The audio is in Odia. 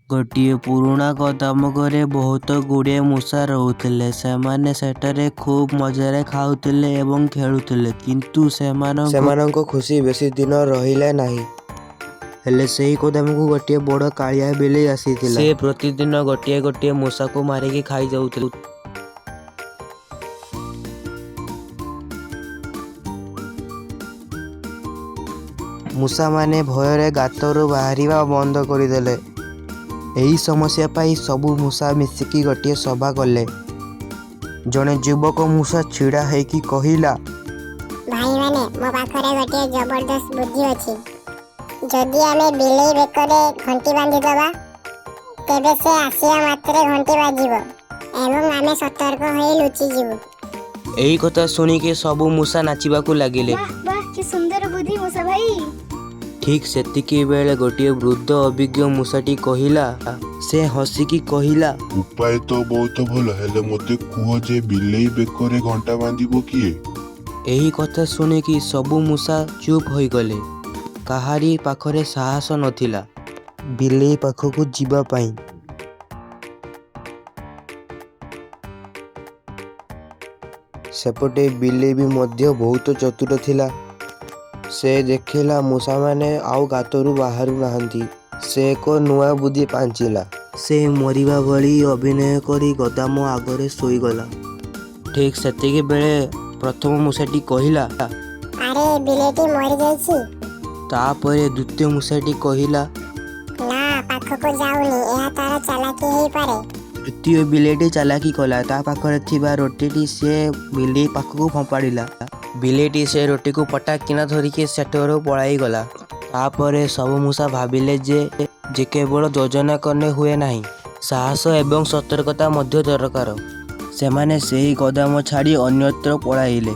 ଗୋଟିଏ ପୁରୁଣା ଗୋଦାମ ଘରେ ବହୁତ ଗୁଡ଼ିଏ ମୂଷା ରହୁଥିଲେ। ସେମାନେ ସେଠାରେ ଖୁବ୍ ମଜାରେ ଖାଉଥିଲେ ଏବଂ ଖେଳୁଥିଲେ, କିନ୍ତୁ ସେମାନଙ୍କ ଖୁସି ବେଶୀ ଦିନ ରହିଲା ନାହିଁ। ହେଲେ ସେହି ଗୋଦାମକୁ ଗୋଟିଏ ବଡ଼ କାଳିଆ ବିଲେଇ ଆସିଥିଲା। ସେ ପ୍ରତିଦିନ ଗୋଟିଏ ଗୋଟିଏ ମୂଷାକୁ ମାରିକି ଖାଇଯାଉଥିଲା। ମୂଷାମାନେ ଭୟରେ ଗାତରୁ ବାହାରିବା ବନ୍ଦ କରିଦେଲେ। ଏହି ସମସ୍ୟା ପାଇଁ ସବୁ ମୂଷା ମିଶିକି ଗୋଟିଏ ସଭା କଲେ। ଜଣେ ଯୁବକ ମୂଷା ଛିଡ଼ା ହେଇକି କହିଲା, ଭାଇମାନେ, ମୋ ପାଖରେ ଗୋଟିଏ ଜବରଦସ୍ତ ବୁଦ୍ଧି ଅଛି। ଯଦି ଆମେ ବିଲେଇ ବେକରେ ଘଣ୍ଟି ବାନ୍ଧିଦେବା, ତେବେ ସେ ଆସିବା ମାତ୍ରେ ଘଣ୍ଟି ବାଜିବ ଏବଂ ଆମେ ସତର୍କ ହୋଇ ଲୁଚିଯିବୁ। ଏହି କଥା ଶୁଣିକି ସବୁ ମୂଷା ନାଚିବାକୁ ଲାଗିଲେ। ବାଃ, କି ସୁନ୍ଦର ବୁଦ୍ଧି ମୂଷା ଭାଇ। ଠିକ୍ ସେତିକି ବେଳେ ଗୋଟିଏ ବୃଦ୍ଧ ଅଭିଜ୍ଞ ମୂଷାଟି କହିଲା। ସେ ହସିକି କହିଲା, ଉପାୟ ତ ବହୁତ ଭଲ, ହେଲେ ମୋତେ କୁହ ଯେ ବିଲେଇ ବେକରେ ଘଣ୍ଟା ବାନ୍ଧିବ କିଏ? ଏହି କଥା ଶୁଣିକି ସବୁ ମୂଷା ଚୁପ୍ ହୋଇଗଲେ। କାହାରି ପାଖରେ ସାହସ ନଥିଲା ବିଲେଇ ପାଖକୁ ଯିବା ପାଇଁ। ସେପଟେ ବିଲେଇ ବି ମଧ୍ୟ ବହୁତ ଚତୁର ଥିଲା। ସେ ଦେଖିଲା ମୂଷାମାନେ ଆଉ ଗାତରୁ ବାହାରୁ ନାହାନ୍ତି। ସେ ଏକ ନୂଆ ବୁଦ୍ଧି ପାଞ୍ଚିଲା। ସେ ମରିବା ଭଳି ଅଭିନୟ କରି ଗୋଦାମ ଆଗରେ ଶୋଇଗଲା। ଠିକ୍ ସେତିକି ବେଳେ ପ୍ରଥମ ମୂଷାଟି କହିଲା, ଆରେ, ବିଲେଇଟି ମରିଯାଇଛି। ତାପରେ ଦ୍ୱିତୀୟ ମୂଷାଟି କହିଲା, ନା, ପାଖକୁ ଯାଉନି, ଏହା ତାର ଚାଲାକି ହେଇପାରେ। ତୃତୀୟ ବିଲେଇଟି ଚାଲାକି କଲା। ତା ପାଖରେ ଥିବା ରୋଟିଟି ସେ ବିଲେଇ ପାଖକୁ ଫୋପାଡ଼ିଲା। ବିଲେଇଟି ସେ ରୋଟିକୁ ପଟାକ୍ କିନା ଧରିକି ସେଠାରୁ ପଳାଇଗଲା। ତାପରେ ସବୁ ମୂଷା ଭାବିଲେ ଯେ କେବଳ ଯୋଜନା କଲେ ହୁଏ ନାହିଁ, ସାହସ ଏବଂ ସତର୍କତା ମଧ୍ୟ ଦରକାର। ସେମାନେ ସେହି ଗୋଦାମ ଛାଡ଼ି ଅନ୍ୟତ୍ର ପଳାଇଲେ।